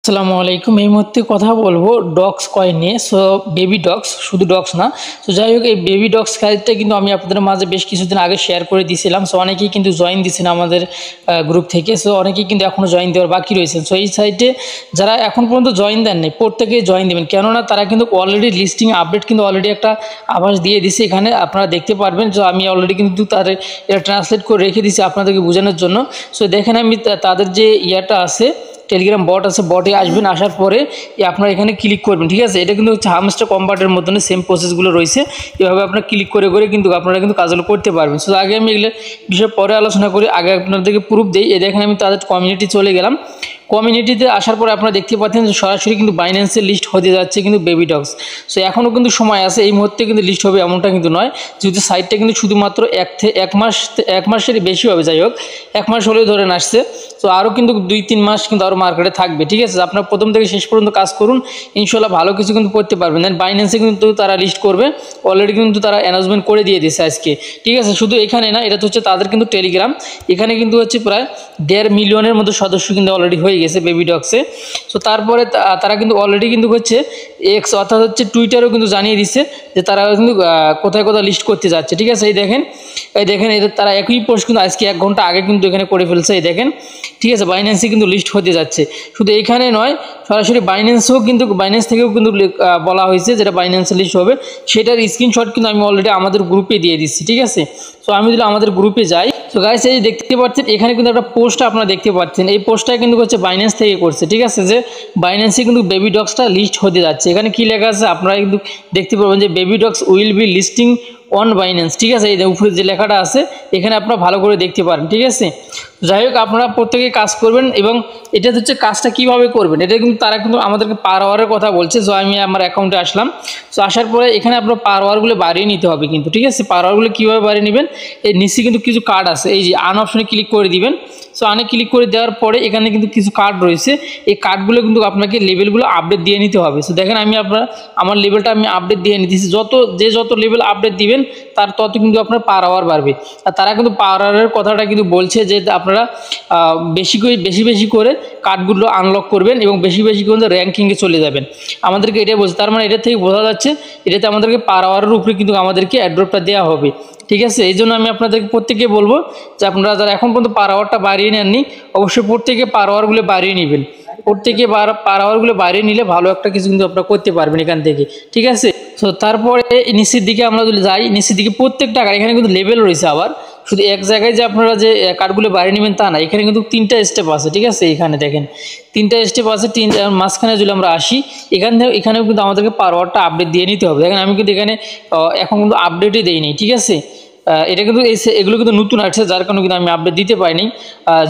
আসসালামু আলাইকুম। এই মুহূর্তে কথা বলবো ডগস কয়েন নিয়ে। সো বেবি ডগস, শুধু ডগস না। সো যাই হোক, এই বেবি ডগস কাজটা কিন্তু আমি আপনাদের মাঝে বেশ কিছুদিন আগে শেয়ার করে দিয়েছিলাম। সো অনেকেই কিন্তু জয়েন দিয়েছেন আমাদের গ্রুপ থেকে। সো অনেকেই কিন্তু এখনও জয়েন দেওয়ার বাকি রয়েছেন। সো এই সাইটে যারা এখন পর্যন্ত জয়েন দেন নাই, প্রত্যেকেই জয়েন দেবেন, কেননা তারা কিন্তু অলরেডি লিস্টিং আপডেট কিন্তু অলরেডি একটা আভাস দিয়ে দিছে। এখানে আপনারা দেখতে পারবেন। সো আমি অলরেডি কিন্তু তাদের এটা ট্রান্সলেট করে রেখে দিয়েছি আপনাদেরকে বোঝানোর জন্য। সো দেখেন আমি তাদের যে ইয়াটা আছে, টেলিগ্রাম বট আছে, বটে আসবেন। আসার পরে আপনারা এখানে ক্লিক করবেন, ঠিক আছে। এটা কিন্তু হচ্ছে হামস্টার কম্পার্টের মতন সেম প্রসেসগুলো রয়েছে। এভাবে আপনারা ক্লিক করে করে কিন্তু আপনারা কিন্তু কাজগুলো করতে পারবেন। সো আগে আমি এগুলো বিষয়ে পরে আলোচনা করি, আগে আপনাদেরকে প্রুফ দিই। এই দেখেন আমি তাদের কমিউনিটি চলে গেলাম। কমিউনিটিতে আসার পরে আপনারা দেখতে পাচ্ছেন যে সরাসরি কিন্তু বাইন্যান্সের লিস্ট হতে যাচ্ছে কিন্তু বেবি ডগস। সো এখনও কিন্তু সময় আছে, এই মুহূর্তে কিন্তু লিস্ট হবে এমনটা কিন্তু নয়, যেহেতু সাইটটা কিন্তু শুধুমাত্র এক মাসের বেশি হবে। যাই হোক, 1 মাস হলেও ধরেন আসছে। তো আরও কিন্তু 2-3 মাস কিন্তু আরও মার্কেটে থাকবে, ঠিক আছে। আপনার প্রথম থেকে শেষ পর্যন্ত কাজ করুন, ইনশাল্লাহ ভালো কিছু কিন্তু করতে পারবেন। দেন বাইন্যান্সে কিন্তু তারা লিস্ট করবে, অলরেডি কিন্তু তারা অ্যানাউন্সমেন্ট করে দিয়ে দিয়েছে আজকে, ঠিক আছে। শুধু এখানে না, এটা তো হচ্ছে তাদের কিন্তু টেলিগ্রাম। এখানে কিন্তু হচ্ছে প্রায় 1.5 মিলিয়নের মতো সদস্য কিন্তু অলরেডি হয়ে গেছে বেবি ডগসে। সো তারপরে তারা কিন্তু অলরেডি কিন্তু হচ্ছে এক্স অর্থাৎ হচ্ছে টুইটারও কিন্তু জানিয়ে দিচ্ছে যে তারা কিন্তু কোথায় কোথায় লিস্ট করতে যাচ্ছে, ঠিক আছে। এই দেখেন এদের তারা একই পোস্ট কিন্তু আজকে 1 ঘন্টা আগে কিন্তু এখানে করে ফেলছে। এই দেখেন, ঠিক আছে, বাইন্যান্সে কিন্তু লিস্ট হতে যাচ্ছে। শুধু এইখানে নয়, সরাসরি বাইন্যান্স থেকেও কিন্তু বলা হয়েছে যেটা বাইন্যান্সে লিস্ট হবে, সেটার স্ক্রিনশট কিন্তু আমি অলরেডি আমাদের গ্রুপে দিয়ে দিচ্ছি, ঠিক আছে। সো আমি যদি আমাদের গ্রুপে যাই, তো গাইস এই দেখতে পাচ্ছেন এখানে কিন্তু একটা পোস্ট আপনারা দেখতে পাচ্ছেন। এই পোস্টটা কিন্তু হচ্ছে বাইন্যান্স থেকে করছে, ঠিক আছে, যে বাইন্যান্সে কিন্তু বেবি ডগসটা লিস্ট হতে যাচ্ছে। এখানে কি লেখা আছে আপনারা কিন্তু দেখতে পাবেন যে baby dogs will be listing on Binance, ঠিক আছে। এই উপরে যে লেখাটা আছে এখানে আপনারা ভালো করে দেখতে পারেন, ঠিক আছে। যাই হোক, আপনারা প্রত্যেকে কাজ করবেন এবং এটা হচ্ছে কাজটা কিভাবে করবেন, এটা কিন্তু তারা কিন্তু আমাদেরকে পার আওয়ারের কথা বলছে। সো আমি আমার অ্যাকাউন্টে আসলাম। সো আসার পরে এখানে আপনার পার আওয়ারগুলো বাড়িয়ে নিতে হবে কিন্তু, ঠিক আছে। পার আওয়ারগুলো কীভাবে বাড়িয়ে নেবেন, এই নিচে কিন্তু কিছু কার্ড আছে, এই যে আন অপশনে ক্লিক করে দিবেন। সো আনে ক্লিক করে দেওয়ার পরে এখানে কিন্তু কিছু কার্ড রয়েছে, এই কার্ডগুলো কিন্তু আপনাকে লেভেলগুলো আপডেট দিয়ে নিতে হবে। সো দেখেন আমি আমার লেভেলটা আমি আপডেট দিয়ে নিতেছি। যত লেভেল আপডেট দিবেন তার তত কিন্তু আপনার পার আওয়ার বাড়বে। আর তারা কিন্তু পার আওয়ারের কথাটা কিন্তু বলছে যে আপনারা বেশি করে কার্ডগুলো আনলক করবেন এবং বেশি করে র্যাঙ্কিংয়ে চলে যাবেন। আমাদেরকে এটাই বলছে। তার মানে এটা থেকে বোঝা যাচ্ছে এটাতে আমাদেরকে পার আওয়ারের উপরে কিন্তু আমাদেরকে অ্যাড্রপটা দেওয়া হবে, ঠিক আছে। এই জন্য আমি আপনাদেরকে প্রত্যেকে বলবো যে আপনারা যারা এখন পর্যন্ত পার আওয়ারটা বাড়িয়ে নেননি, অবশ্যই প্রত্যেকে পার আওয়ারগুলো বাড়িয়ে নেবেন। প্রত্যেকে পার আওয়ারগুলো বাড়িয়ে নিলে ভালো একটা কিছু কিন্তু আপনারা করতে পারবেন এখান থেকে, ঠিক আছে। তো তারপরে নিচের দিকে আমরা যদি যাই, নিচের দিকে প্রত্যেক টাকার এখানে কিন্তু লেভেল রয়েছে। আবার শুধু এক জায়গায় যে আপনারা যে কার্ডগুলো বাড়িয়ে নেবেন তা না, এখানে কিন্তু 3টা স্টেপ আছে, ঠিক আছে। এখানে দেখেন 3টা স্টেপ আছে। মাঝখানে যদি আমরা আসি, এখানেও কিন্তু আমাদেরকে পার আওয়ারটা আপডেট দিয়ে নিতে হবে। দেখেন আমি কিন্তু এখানে এখন কিন্তু আপডেটই দেইনি, ঠিক আছে। এটা কিন্তু এগুলো কিন্তু নতুন আসছে, যার কারণে কিন্তু আমি আপডেট দিতে পারিনি।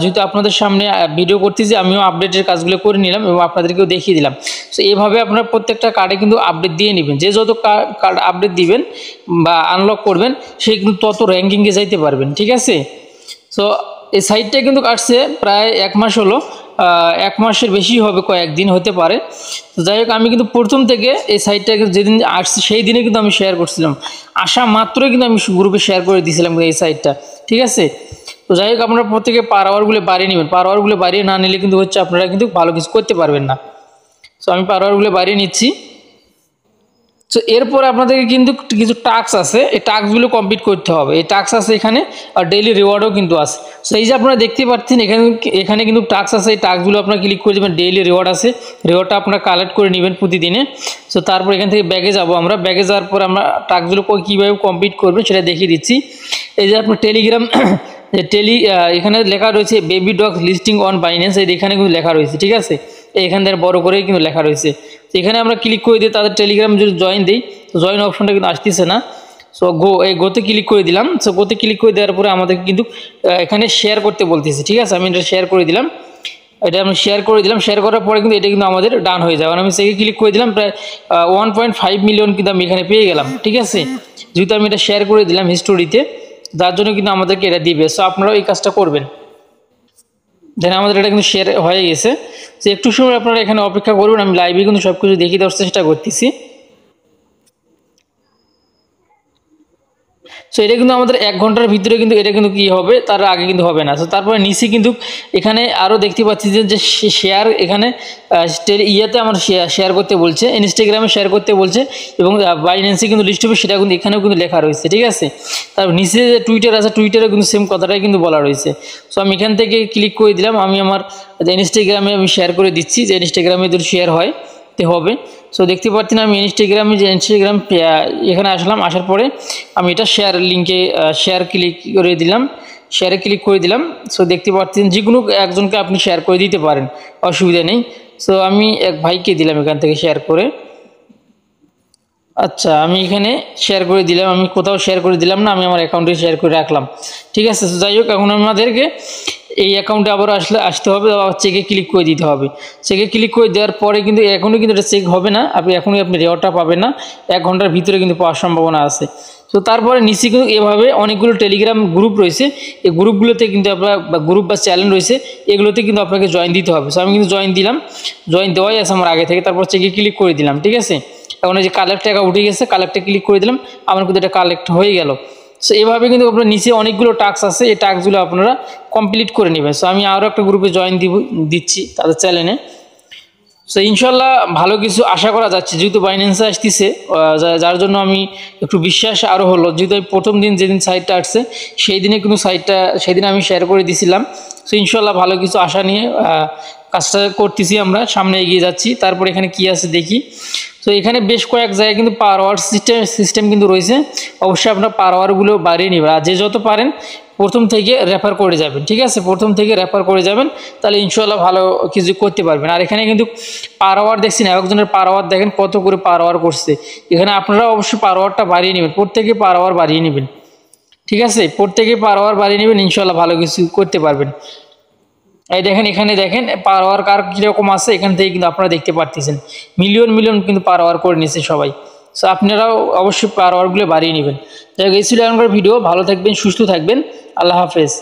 যেহেতু আপনাদের সামনে ভিডিও করতেছি, আমিও আপডেটের কাজগুলো করে নিলাম এবং আপনাদেরকেও দেখিয়ে দিলাম। সো এইভাবে আপনারা প্রত্যেকটা কার্ডে কিন্তু আপডেট দিয়ে নেবেন। যে যত কার্ড আপডেট দিবেন বা আনলক করবেন, সে কিন্তু তত র্যাঙ্কিংয়ে যাইতে পারবেন, ঠিক আছে। সো এই সাইটটা কিন্তু আসছে প্রায় 1 মাস হলো, 1 মাসের বেশি হবে, কয়েকদিন হতে পারে। তো যাই হোক, আমি কিন্তু প্রথম থেকে এই সাইটটাকে যেদিন আসছি সেই দিনে কিন্তু আমি শেয়ার করছিলাম। আসা মাত্রই কিন্তু আমি গ্রুপে শেয়ার করে দিয়েছিলাম এই সাইটটা, ঠিক আছে। তো যাই হোক, আপনারা প্রত্যেকে পার আওয়ারগুলো বাড়িয়ে নেবেন। পার আওয়ারগুলো বাড়িয়ে না নিলে কিন্তু হচ্ছে আপনারা কিন্তু ভালো কিছু করতে পারবেন না। সো আমি পার আওয়ারগুলো বাড়িয়ে নিচ্ছি। সো এরপরে আপনাদেরকে কিন্তু কিছু টাস্ক আছে, এই টাস্কগুলো কমপ্লিট করতে হবে। এই টাস্ক আছে এখানে, আর ডেইলি রিওয়ার্ডও কিন্তু আছে। সো এই যে আপনারা দেখতে পাচ্ছেন এখানে কিন্তু টাস্ক আছে। এই টাস্কগুলো আপনারা ক্লিক করে দেবেন, ডেইলি রিওয়ার্ড আছে। রিওয়ার্ডটা আপনারা কালেক্ট করে নেবেন প্রতিদিনে। সো তারপর এখান থেকে ব্যাগে যাব আমরা। ব্যাগে যাওয়ার পর আমরা টাস্কগুলো কীভাবে কমপ্লিট করবেন সেটা দেখিয়ে দিচ্ছি। এই যে আপনার টেলিগ্রাম এখানে লেখা রয়েছে baby dogs listing on Binance, এখানে কিন্তু লেখা রয়েছে, ঠিক আছে। এখান থেকে বড় করেই কিন্তু লেখা রয়েছে। তো এখানে আমরা ক্লিক করে দিই, তাদের টেলিগ্রাম যদি জয়েন দিই, তো জয়েন অপশনটা কিন্তু আসতেছে না। সো গোতে ক্লিক করে দিলাম। সো গোতে ক্লিক করে দেওয়ার পরে আমাদেরকে কিন্তু এখানে শেয়ার করতে বলতেছে, ঠিক আছে। আমি এটা শেয়ার করে দিলাম। শেয়ার করার পরে কিন্তু এটা কিন্তু আমাদের ডান হয়ে যাবে। আমি সেকে ক্লিক করে দিলাম, প্রায় 1.5 মিলিয়ন কিন্তু আমি এখানে পেয়ে গেলাম, ঠিক আছে। যেহেতু আমি এটা শেয়ার করে দিলাম হিস্টোরিতে, যার জন্য কিন্তু আমাদেরকে এটা দিবে। সো আপনারাও এই কাজটা করবেন। দেন আমাদের এটা কিন্তু শেয়ার হয়ে গেছে। তো একটু সময় আপনারা এখানে অপেক্ষা করবেন, আমি লাইভে কিন্তু সব কিছু দেখিয়ে দেওয়ার চেষ্টা করতেছি। সো এটা কিন্তু আমাদের 1 ঘন্টার ভিতরে কিন্তু এটা কিন্তু কি হবে, তার আগে কিন্তু হবে না। সো তারপরে নিচে কিন্তু এখানে আরও দেখতে পাচ্ছি যে শেয়ার, এখানে ইয়েতে আমার শেয়ার করতে বলছে, ইনস্টাগ্রামে শেয়ার করতে বলছে, এবং বাইন্যান্সে কিন্তু লিস্ট হবে, সেটা কিন্তু এখানেও কিন্তু লেখা রয়েছে, ঠিক আছে। তারপর নিচে যে টুইটার আছে, টুইটারে কিন্তু সেম কথাটাই কিন্তু বলা রয়েছে। সো আমি এখান থেকে ক্লিক করে দিলাম, আমি আমার ইনস্টাগ্রামে আমি শেয়ার করে দিচ্ছি, যে ইনস্টাগ্রামে যদি শেয়ার হয় তে হবে। সো দেখতে পাচ্ছেন আমি ইনস্টাগ্রামে এখানে আসলাম, আসার পরে আমি এটা শেয়ার লিঙ্কে শেয়ার ক্লিক করে দিলাম, শেয়ারে ক্লিক করে দিলাম। সো দেখতে পাচ্ছেন যে কোনো একজনকে আপনি শেয়ার করে দিতে পারেন, অসুবিধা নেই। সো আমি এক ভাইকে দিলাম এখান থেকে শেয়ার করে। আচ্ছা, আমি এখানে শেয়ার করে দিলাম, আমি কোথাও শেয়ার করে দিলাম না, আমি আমার অ্যাকাউন্টে শেয়ার করে রাখলাম, ঠিক আছে। যাই হোক, এখন আমাদেরকে এই অ্যাকাউন্টে আবার আসতে হবে, আবার চেকে ক্লিক করে দিতে হবে। চেকে ক্লিক করে দেওয়ার পরে কিন্তু এখনই কিন্তু এটা চেক হবে না, আপনি রেওয়ার্ডটা পাবেন না, 1 ঘন্টার ভিতরে কিন্তু পাওয়ার সম্ভাবনা আছে। তো তারপরে নিচে কিন্তু এভাবে অনেকগুলো টেলিগ্রাম গ্রুপ রয়েছে, এই গ্রুপগুলোতে কিন্তু আপনার গ্রুপ বা চ্যানেল রয়েছে, এগুলোতে কিন্তু আপনাকে জয়েন দিতে হবে। সো আমি কিন্তু জয়েন দিলাম, জয়েন দেওয়াই আছে আমার আগে থেকে। তারপর চেকে ক্লিক করে দিলাম, ঠিক আছে। এখন এই যে কালেক্ট টাকা উঠে গেছে, কালেক্টে ক্লিক করে দিলাম, আমার কিন্তু এটা কালেক্ট হয়ে গেল। সো এভাবে কিন্তু আপনার নিচে অনেকগুলো টাস্ক আছে, এই টাস্কগুলো আপনারা কমপ্লিট করে নেবেন। সো আমি আরও একটা গ্রুপে জয়েন দিচ্ছি তাদের চ্যানেলে। সো ইনশাল্লাহ ভালো কিছু আশা করা যাচ্ছে, যেহেতু বাইন্যান্সে আসতেছে, যার জন্য আমি একটু বিশ্বাস আরও হলো, যেহেতু আমি প্রথম দিন যেদিন সাইটটা আসছে সেই দিনে কিন্তু সেদিন আমি শেয়ার করে দিছিলাম। সো ইনশাল্লাহ ভালো কিছু আশা নিয়ে কাজটা করতেছি, আমরা সামনে এগিয়ে যাচ্ছি। তারপর এখানে কি আছে দেখি। তো এখানে বেশ কয়েক জায়গায় কিন্তু পার আওয়ার সিস্টেম কিন্তু রয়েছে, অবশ্যই আপনার পার আওয়ারগুলো বাড়িয়ে নেবেন, আর যে যত পারেন প্রথম থেকে রেফার করে যাবেন, ঠিক আছে। প্রথম থেকে রেফার করে যাবেন, তাহলে ইনশাল্লাহ ভালো কিছু করতে পারবেন। আর এখানে কিন্তু পার আওয়ার দেখছি না, একজনের পার আওয়ার দেখেন কত করে পার আওয়ার করছে। এখানে আপনারা অবশ্যই পার আওয়ারটা বাড়িয়ে নেবেন, প্রত্যেকে পার আওয়ার বাড়িয়ে নেবেন, ঠিক আছে। প্রত্যেকে পার আওয়ার বাড়িয়ে নেবেন, ইনশাল্লাহ ভালো কিছু করতে পারবেন। এই দেখেন, এখানে দেখেন পার আওয়ার কার কীরকম আছে, এখান থেকে কিন্তু আপনারা দেখতে পারতেছেন মিলিয়ন কিন্তু পার আওয়ার করে নিচ্ছে সবাই। সো আপনারাও অবশ্যই পার আওয়ারগুলো বাড়িয়ে নেবেন। যাই হোক, এই ছিল এখনকার ভিডিও। ভালো থাকবেন, সুস্থ থাকবেন, আল্লাহ হাফেজ।